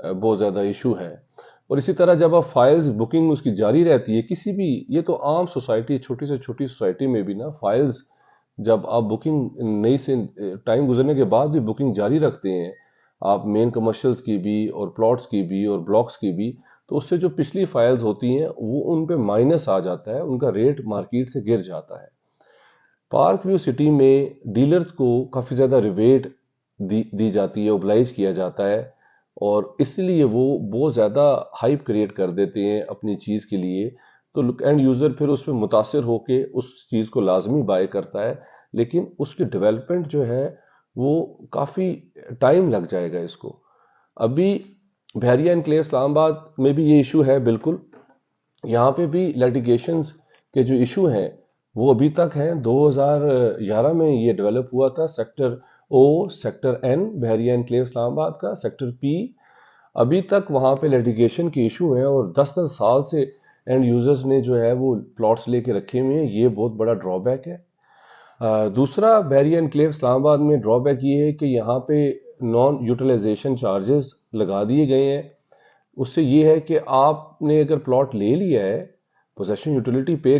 بہت زیادہ ایشو ہے. اور اسی طرح جب آپ فائلز بکنگ اس کی جاری رہتی ہے کسی بھی، یہ تو عام سوسائٹی، چھوٹی سے چھوٹی سوسائٹی میں بھی نا فائلز جب آپ بکنگ نئی سے ٹائم گزرنے کے بعد بھی بکنگ جاری رکھتے ہیں آپ مین کمرشلز کی بھی اور پلاٹس کی بھی اور بلاکس کی بھی، تو اس سے جو پچھلی فائلز ہوتی ہیں وہ ان پہ مائنس آ جاتا ہے، ان کا ریٹ مارکیٹ سے گر جاتا ہے. پارک ویو سٹی میں ڈیلرز کو کافی زیادہ ریبیٹ دی جاتی ہے، اوبلائج کیا جاتا ہے، اور اس لیے وہ بہت زیادہ ہائپ کریٹ کر دیتے ہیں اپنی چیز کے لیے. تو اینڈ یوزر پھر اس میں متاثر ہو کے اس چیز کو لازمی بائی کرتا ہے، لیکن اس کی ڈیولپمنٹ جو ہے وہ کافی ٹائم لگ جائے گا اس کو. ابھی بحریہ انکلیو اسلام آباد میں بھی یہ ایشو ہے بالکل. یہاں پہ بھی لیٹیگیشنز کے جو ایشو ہیں وہ ابھی تک ہیں. 2011 میں یہ ڈیولپ ہوا تھا سیکٹر او، سیکٹر این بحریہ انکلیو اسلام آباد کا، سیکٹر پی. ابھی تک وہاں پہ لیٹیگیشن کے ایشو ہیں اور 10 سال سے اینڈ یوزرز نے جو ہے وہ پلاٹس لے کے رکھے ہوئے ہیں. یہ بہت بڑا ڈرا بیک ہے. دوسرا بحریہ انکلیو اسلام آباد میں ڈرا بیک یہ ہے کہ یہاں پہ نان یوٹیلائزیشن چارجز لگا دیے گئے ہیں. اس سے یہ ہے کہ آپ نے اگر پلاٹ لے لیا ہے، پوزیشن یوٹیلیٹی پے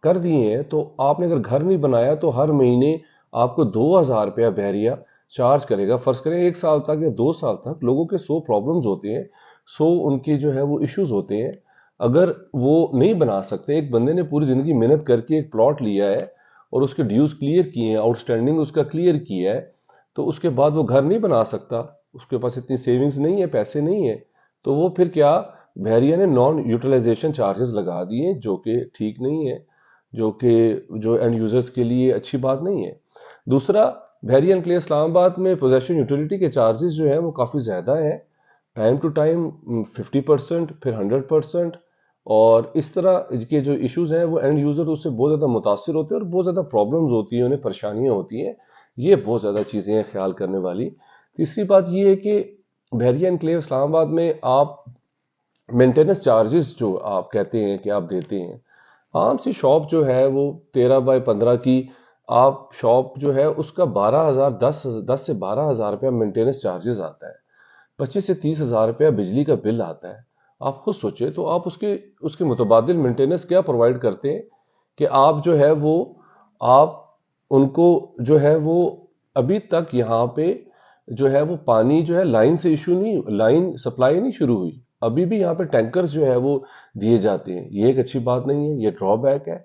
کر دیے ہیں، تو آپ نے اگر گھر نہیں بنایا تو ہر مہینے آپ کو 2000 روپیہ بحریہ چارج کرے گا. فرض کریں 1 سال تک یا 2 سال تک لوگوں کے 100 پرابلمز ہوتے ہیں، 100 ان کے جو ہے وہ ایشوز ہوتے ہیں. اگر وہ نہیں بنا سکتے، ایک بندے نے پوری زندگی محنت کر کے ایک پلاٹ لیا ہے اور اس کے ڈیوز کلیئر کیے ہیں، آؤٹ سٹینڈنگ اس کا کلیئر کیا ہے، تو اس کے بعد وہ گھر نہیں بنا سکتا، اس کے پاس اتنی سیونگز نہیں ہے، پیسے نہیں ہیں، تو وہ پھر کیا، بحریہ نے نان یوٹیلائزیشن چارجز لگا دیے جو کہ ٹھیک نہیں ہے، جو اینڈ یوزرز کے لیے اچھی بات نہیں ہے. دوسرا، بحریہ انکلیو اسلام آباد میں پوزیشن یوٹیلیٹی کے چارجز جو ہیں وہ کافی زیادہ ہیں، ٹائم ٹو ٹائم 50%، پھر 100%. اور اس طرح کے جو ایشوز ہیں وہ اینڈ یوزر اس سے بہت زیادہ متاثر ہوتے ہیں اور بہت زیادہ پرابلمز ہوتی ہیں، انہیں پریشانیاں ہوتی ہیں. یہ بہت زیادہ چیزیں ہیں خیال کرنے والی. تیسری بات یہ ہے کہ بحریہ انکلیو اسلام آباد میں آپ مینٹیننس چارجز جو آپ کہتے ہیں کہ آپ دیتے ہیں، عام سی شاپ جو ہے وہ 13x15 کی آپ شاپ جو ہے اس کا 12,000 10 سے 12,000 روپیہ مینٹیننس چارجز آتا ہے، 25 سے 30,000 روپیہ بجلی کا بل آتا ہے. آپ خود سوچیں تو آپ اس کے متبادل مینٹیننس کیا پرووائڈ کرتے ہیں کہ آپ جو ہے وہ آپ ان کو جو ہے وہ ابھی تک یہاں پہ جو ہے وہ پانی جو ہے لائن سے ایشو نہیں، لائن سپلائی نہیں شروع ہوئی، ابھی بھی یہاں پہ ٹینکرز جو ہے وہ دیے جاتے ہیں. یہ ایک اچھی بات نہیں ہے، یہ ڈرا بیک ہے.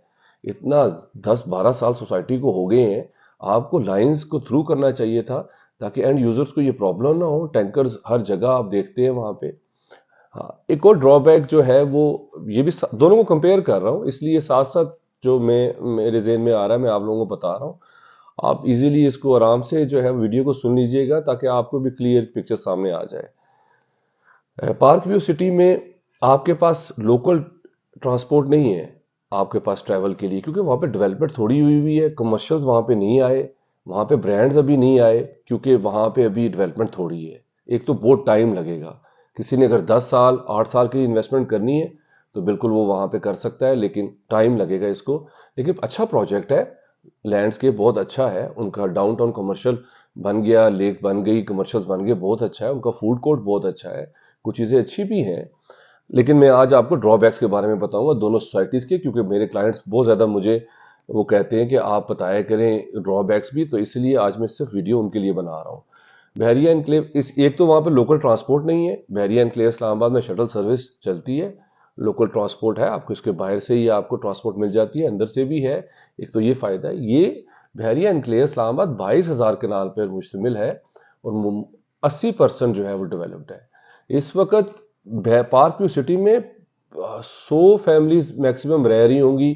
اتنا 10-12 سال سوسائٹی کو ہو گئے ہیں، آپ کو لائنز کو تھرو کرنا چاہیے تھا تاکہ اینڈ یوزرز کو یہ پرابلم نہ ہو. ٹینکرز ہر جگہ آپ دیکھتے ہیں وہاں پہ. ہاں، ایک اور ڈرا بیک جو ہے وہ یہ بھی دونوں کو کمپیئر کر رہا ہوں اس لیے ساتھ ساتھ جو میرے ذہن میں آ رہا ہے میں آپ لوگوں کو بتا رہا ہوں. آپ ایزیلی اس کو آرام سے جو ہے ویڈیو کو سن لیجئے گا تاکہ آپ کو بھی کلیئر پکچر سامنے آ جائے. پارک ویو سٹی میں آپ کے پاس لوکل ٹرانسپورٹ نہیں ہے آپ کے پاس ٹریول کے لیے، کیونکہ وہاں پہ ڈیولپمنٹ تھوڑی ہوئی ہے، کمرشلز وہاں پہ نہیں آئے، وہاں پہ برانڈز ابھی نہیں آئے، کیونکہ وہاں پہ ابھی ڈیولپمنٹ تھوڑی ہے. ایک تو بہت ٹائم لگے گا. کسی نے اگر 10 سال 8 سال کی انویسٹمنٹ کرنی ہے تو بالکل وہ وہاں پہ کر سکتا ہے، لیکن ٹائم لگے گا اس کو. لیکن اچھا پروجیکٹ ہے، لینڈسکیپ بہت اچھا ہے ان کا. ڈاؤن ٹاؤن کمرشل بن گیا، لیک بن گئی، کمرشلز بن گئے، بہت اچھا ہے. ان کا فوڈ کورٹ بہت اچھا ہے، کچھ چیزیں اچھی بھی ہیں. لیکن میں آج آپ کو ڈرا بیکس کے بارے میں بتاؤں گا دونوں سوسائٹیز کے، کیونکہ میرے کلائنٹس بہت زیادہ مجھے وہ کہتے ہیں کہ آپ بتایا کریں ڈرا بیکس بھی، تو اس لیے آج میں صرف ویڈیو ان کے لیے بنا رہا ہوں. بحریہ انکلیو ایک تو وہاں پہ لوکل ٹرانسپورٹ نہیں ہے. بحریہ انکلیو اسلام آباد میں شٹل سروس چلتی ہے، لوکل ٹرانسپورٹ ہے، آپ کو اس کے باہر سے ہی آپ کو ٹرانسپورٹ مل جاتی ہے، اندر سے بھی ہے. ایک تو یہ فائدہ ہے. یہ بحریہ انکلیو اسلام آباد 22,000 کنال پر مشتمل ہے اور 80% جو ہے وہ ڈیولپڈ ہے. اس وقت پارک ویو سٹی میں 100 فیملیز میکسیمم رہ رہی ہوں گی،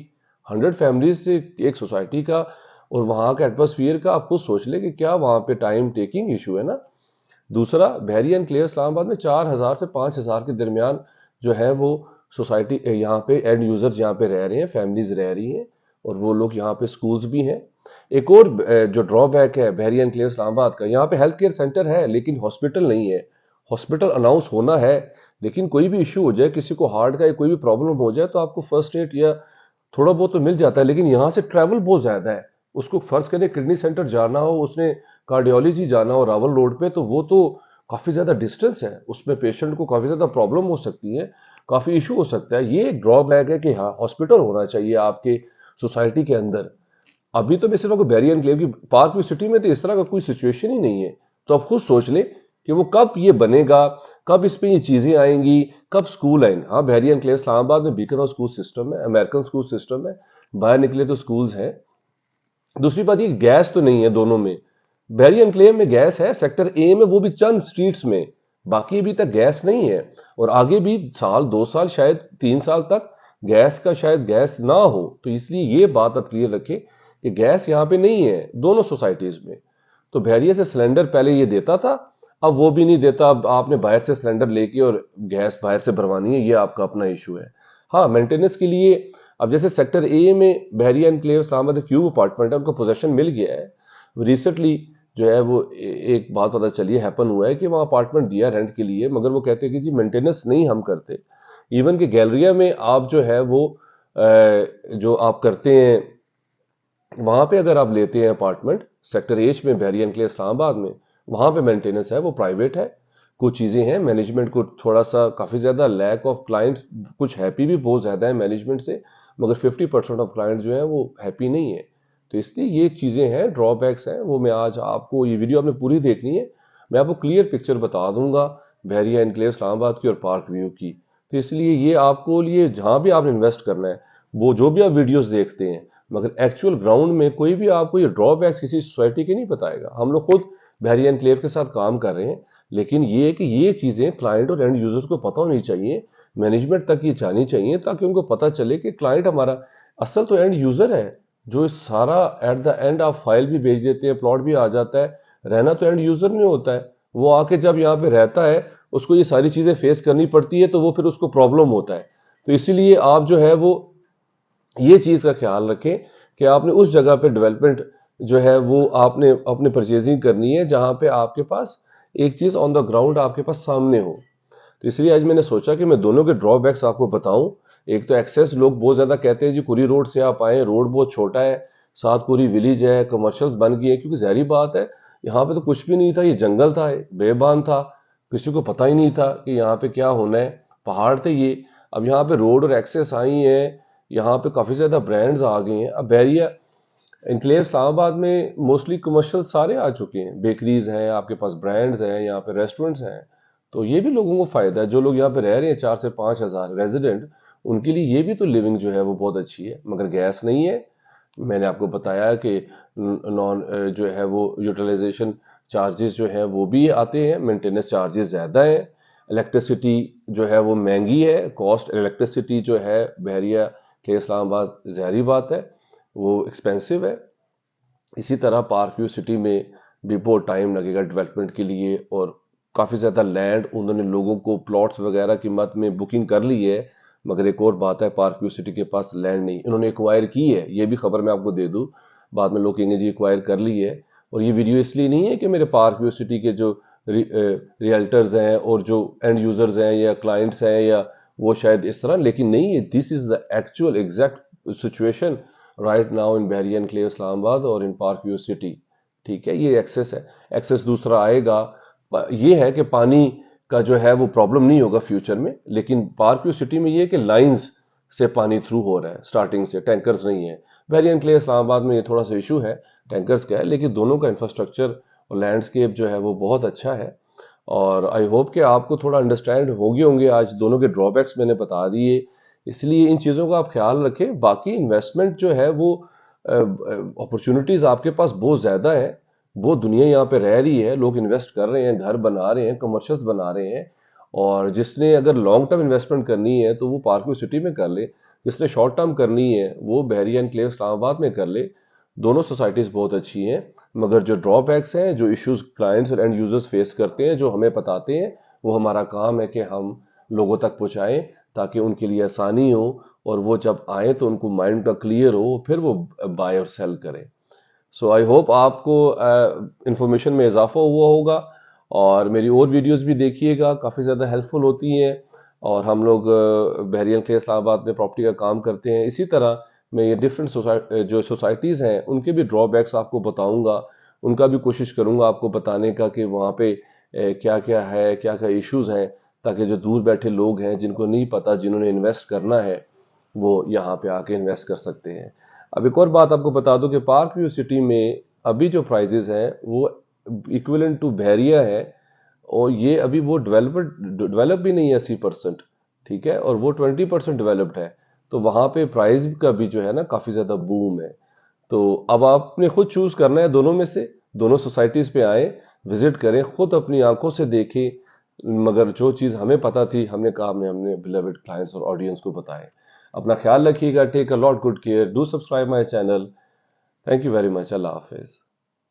100 فیملیز سے ایک سوسائٹی کا، اور وہاں کا ایٹماسفیئر کا آپ خود سوچ لیں کہ کیا وہاں پہ ٹائم ٹیکنگ ایشو ہے نا. دوسرا، بحریہ انکلیو اسلام آباد میں 4,000 سے 5,000 کے درمیان جو ہے وہ سوسائٹی یہاں پہ اینڈ یوزرز یہاں پہ رہ رہے ہیں، فیملیز رہ رہی ہیں، اور وہ لوگ یہاں پہ سکولز بھی ہیں. ایک اور جو ڈرا بیک ہے بحریہ انکلیو اسلام آباد کا، یہاں پہ ہیلتھ کیئر سینٹر ہے لیکن ہاسپٹل نہیں ہے. ہاسپٹل اناؤنس ہونا ہے، لیکن کوئی بھی ایشو ہو جائے، کسی کو ہارٹ کا یا کوئی بھی پرابلم ہو جائے تو آپ کو فرسٹ ایڈ یا تھوڑا بہت تو مل جاتا ہے. لیکن یہاں سے ٹریول بہت زیادہ ہے. اس کو فرض کریں کڈنی سینٹر جانا ہو، اس نے کارڈیولوجی جانا ہو راول روڈ پہ، تو وہ تو کافی زیادہ ڈسٹینس ہے، اس میں پیشنٹ کو کافی زیادہ پرابلم ہو سکتی ہے، کافی ایشو ہو سکتا ہے. یہ ایک ڈرا بیک ہے کہ ہاں ہاسپٹل ہونا چاہیے آپ کے سوسائٹی کے اندر. ابھی تو میں صرف آپ کو بیری انکلیو کی پارک ویو سٹی میں تو اس طرح کا کوئی سچویشن ہی نہیں ہے. تو آپ خود سوچ لیں کہ وہ کب یہ بنے گا، کب اس پہ یہ چیزیں آئیں گی، کب سکول آئیں گے. ہاں بیری انکلیو اسلام آباد میں بیکن اور سکول سسٹم ہے، امریکن سکول سسٹم ہے، باہر نکلے تو سکولز ہیں. دوسری بات یہ گیس تو نہیں ہے دونوں میں. بیری انکلیو میں گیس ہے، سیکٹر اے میں وہ بھی چند سٹریٹس میں، باقی ابھی تک گیس نہیں ہے. اور آگے بھی سال 2 سال شاید 3 سال تک گیس کا شاید گیس نہ ہو. تو اس لیے یہ بات اب کلیئر رکھیں کہ گیس یہاں پہ نہیں ہے دونوں سوسائٹیز میں. تو بحریہ سے سلنڈر پہلے یہ دیتا تھا، اب وہ بھی نہیں دیتا. اب آپ نے باہر سے سلنڈر لے کے اور گیس باہر سے بھروانی ہے، یہ آپ کا اپنا ایشو ہے. ہاں مینٹیننس کے لیے اب جیسے سیکٹر اے میں بحریہ انکلیو اسلام آباد کیوب اپارٹمنٹ ہے، ان کو پوزیشن مل گیا ہے. ریسنٹلی جو ہے وہ ایک بات پتہ چلی ہے، ہیپن ہوا ہے کہ وہاں اپارٹمنٹ دیا رینٹ کے لیے، مگر وہ کہتے ہیں کہ جی مینٹیننس نہیں ہم کرتے. ایون کہ گیلریا میں آپ جو ہے وہ جو آپ کرتے ہیں وہاں پہ اگر آپ لیتے ہیں اپارٹمنٹ سیکٹر ایچ میں بحریہ انکلیو اسلام آباد میں، وہاں پہ مینٹیننس ہے وہ پرائیویٹ ہے. کچھ چیزیں ہیں مینجمنٹ کو تھوڑا سا کافی زیادہ لیک آف کلائنٹ، کچھ ہیپی بھی بہت زیادہ ہے مینجمنٹ سے، مگر 50% آف کلائنٹ جو ہیں وہ ہیپی نہیں ہے. تو اس لیے یہ چیزیں ہیں، ڈرا بیکس ہیں. وہ میں آج آپ کو یہ ویڈیو آپ نے پوری دیکھنی ہے، میں آپ کو کلیئر پکچر بتا دوں گا بحریہ انکلیو اسلام آباد کی اور پارک ویو کی. تو اس لیے یہ آپ کو لیے جہاں بھی آپ نے انویسٹ کرنا ہے، وہ جو بھی آپ ویڈیوز دیکھتے ہیں، مگر ایکچوئل گراؤنڈ میں کوئی بھی آپ کو یہ ڈرا بیکس کسی سوسائٹی کے نہیں بتائے گا. ہم لوگ خود بحریہ انکلیو کے ساتھ کام کر رہے ہیں، لیکن یہ کہ یہ چیزیں کلائنٹ اور اینڈ یوزرز کو پتہ ہونی چاہیے، مینجمنٹ تک یہ جانی چاہیے، تاکہ ان کو پتہ چلے کہ کلائنٹ ہمارا اصل تو اینڈ یوزر ہے، جو اس سارا ایٹ دا اینڈ آپ فائل بھی بھیج دیتے ہیں، پلاٹ بھی آ جاتا ہے، رہنا تو اینڈ یوزر نہیں ہوتا ہے. وہ آ کے جب یہاں پہ رہتا ہے اس کو یہ ساری چیزیں فیس کرنی پڑتی ہے، تو وہ پھر اس کو پرابلم ہوتا ہے. تو اسی لیے آپ جو ہے وہ یہ چیز کا خیال رکھیں کہ آپ نے اس جگہ پہ ڈیولپمنٹ جو ہے وہ آپ نے اپنے پرچیزنگ کرنی ہے جہاں پہ آپ کے پاس ایک چیز آن دا گراؤنڈ آپ کے پاس سامنے ہو. تو اس لیے آج میں نے سوچا کہ میں دونوں کے ڈرا بیکس آپ کو بتاؤں. ایک تو ایکسیس، لوگ بہت زیادہ کہتے ہیں جی کوری روڈ سے آپ آئیں، روڈ بہت چھوٹا ہے، ساتھ کوری ولیج ہے، کمرشلز بن گئی ہیں. کیونکہ ظاہری بات ہے یہاں پہ تو کچھ بھی نہیں تھا، یہ جنگل تھا، بیابان تھا، کسی کو پتہ ہی نہیں تھا کہ یہاں پہ کیا ہونا ہے. پہاڑ تھے یہ، اب یہاں پہ روڈ اور ایکسیس آئی ہیں، یہاں پہ کافی زیادہ برانڈز آ گئے ہیں. اب بحریہ انکلیو اسلام آباد میں موسٹلی کمرشل سارے آ چکے ہیں، بیکریز ہیں، آپ کے پاس برانڈز ہیں، یہاں پہ ریسٹورنٹس ہیں. تو یہ بھی لوگوں کو فائدہ ہے، جو لوگ یہاں پہ رہ رہے ہیں 4 سے 5 ہزار ریزیڈنٹ، ان کے لیے یہ بھی تو لیونگ جو ہے وہ بہت اچھی ہے. مگر گیس نہیں ہے. میں نے آپ کو بتایا کہ نان جو ہے وہ یوٹیلائزیشن چارجز جو ہیں وہ بھی آتے ہیں، مینٹیننس چارجز زیادہ ہیں. الیکٹریسٹی جو ہے وہ مہنگی ہے، کاسٹ الیکٹریسٹی جو ہے بحریہ کے اسلام آباد ظاہری بات ہے وہ ایکسپینسو ہے. اسی طرح پارک ویو سٹی میں بھی بہت ٹائم لگے گا ڈیولپمنٹ کے لیے، اور کافی زیادہ لینڈ انہوں نے لوگوں کو پلاٹس وغیرہ کی مت میں بکنگ کر لی ہے. مگر ایک اور بات ہے، پارک ویو سٹی کے پاس لینڈ نہیں، انہوں نے ایکوائر کی ہے. یہ بھی خبر میں آپ کو دے دوں، بعد میں لوگ کہیں گے جی ایکوائر کر لی ہے. اور یہ ویڈیو اس لیے نہیں ہے کہ میرے پارک ویو سٹی کے جو ریئلٹرز ہیں اور جو اینڈ یوزرز ہیں یا کلائنٹس ہیں یا وہ شاید اس طرح، لیکن نہیں ہے. This is the actual exact situation right now in Bahria enclave اسلام آباد اور ان پارک ویو سٹی. ٹھیک ہے، یہ ایکسیس ہے. ایکسیس دوسرا آئے گا، یہ ہے کہ پانی کا جو ہے وہ پرابلم نہیں ہوگا فیوچر میں. لیکن پارک ویو سٹی میں یہ ہے کہ لائنز سے پانی تھرو ہو رہا ہے سٹارٹنگ سے، ٹینکرز نہیں ہیں. بحریہ انکلیو اسلام آباد میں یہ تھوڑا سا ایشو ہے ٹینکرز کا ہے، لیکن دونوں کا انفراسٹرکچر اور لینڈسکیپ جو ہے وہ بہت اچھا ہے. اور آئی ہوپ کہ آپ کو تھوڑا انڈرسٹینڈ ہوگی ہوں گے. آج دونوں کے ڈرا بیکس میں نے بتا دیے، اس لیے ان چیزوں کا آپ خیال رکھیں. باقی انویسٹمنٹ جو ہے وہ اپرچونٹیز آپ کے پاس بہت زیادہ ہے، بہت دنیا یہاں پہ رہ رہی ہے، لوگ انویسٹ کر رہے ہیں، گھر بنا رہے ہیں، کمرشلز بنا رہے ہیں. اور جس نے اگر لانگ ٹرم انویسٹمنٹ کرنی ہے تو وہ پارک ویو سٹی میں کر لے، جس نے شارٹ ٹرم کرنی ہے وہ بحریہ انکلیو اسلام آباد میں کر لے. دونوں سوسائٹیز بہت اچھی ہیں، مگر جو ڈرا بیکس ہیں، جو ایشوز کلائنٹس اور اینڈ یوزرز فیس کرتے ہیں، جو ہمیں بتاتے ہیں، وہ ہمارا کام ہے کہ ہم لوگوں تک پہنچائیں تاکہ ان کے لیے آسانی ہو، اور وہ جب آئیں تو ان کو مائنڈ کا کلیئر ہو، پھر وہ بائی اور سیل کریں. سو آئی ہوپ آپ کو انفارمیشن میں اضافہ ہوا ہوگا، اور میری اور ویڈیوز بھی دیکھیے گا، کافی زیادہ ہیلپ فل ہوتی ہیں. اور ہم لوگ بحریہ انکلیو اسلام آباد میں پراپرٹی کا کام کرتے ہیں. اسی طرح میں یہ ڈفرینٹ جو سوسائٹیز ہیں ان کے بھی ڈرا بیکس آپ کو بتاؤں گا، ان کا بھی کوشش کروں گا آپ کو بتانے کا کہ وہاں پہ کیا کیا ہے، کیا کیا ایشوز ہیں، تاکہ جو دور بیٹھے لوگ ہیں جن کو نہیں پتا، جنہوں نے انویسٹ کرنا ہے، وہ یہاں پہ آ کے انویسٹ کر سکتے ہیں۔ اب ایک اور بات آپ کو بتا دوں کہ پارک ویو سٹی میں ابھی جو پرائزز ہیں وہ ایکویلنٹ ٹو بحریہ ہے، اور یہ ابھی وہ ڈیولپ بھی نہیں ہے 80%، ٹھیک ہے، اور وہ 20% ڈیولپڈ ہے، تو وہاں پہ پرائز کا بھی جو ہے نا کافی زیادہ بوم ہے۔ تو اب آپ نے خود چوز کرنا ہے دونوں میں سے، دونوں سوسائٹیز پہ آئیں، وزٹ کریں، خود اپنی آنکھوں سے دیکھیں، مگر جو چیز ہمیں پتہ تھی ہم نے کہا ہم نے بیلیوڈ کلائنٹس اور آڈینس کو بتائے۔ اپنا خیال رکھیے گا، take a lot good care, do subscribe my channel, thank you very much, اللہ حافظ۔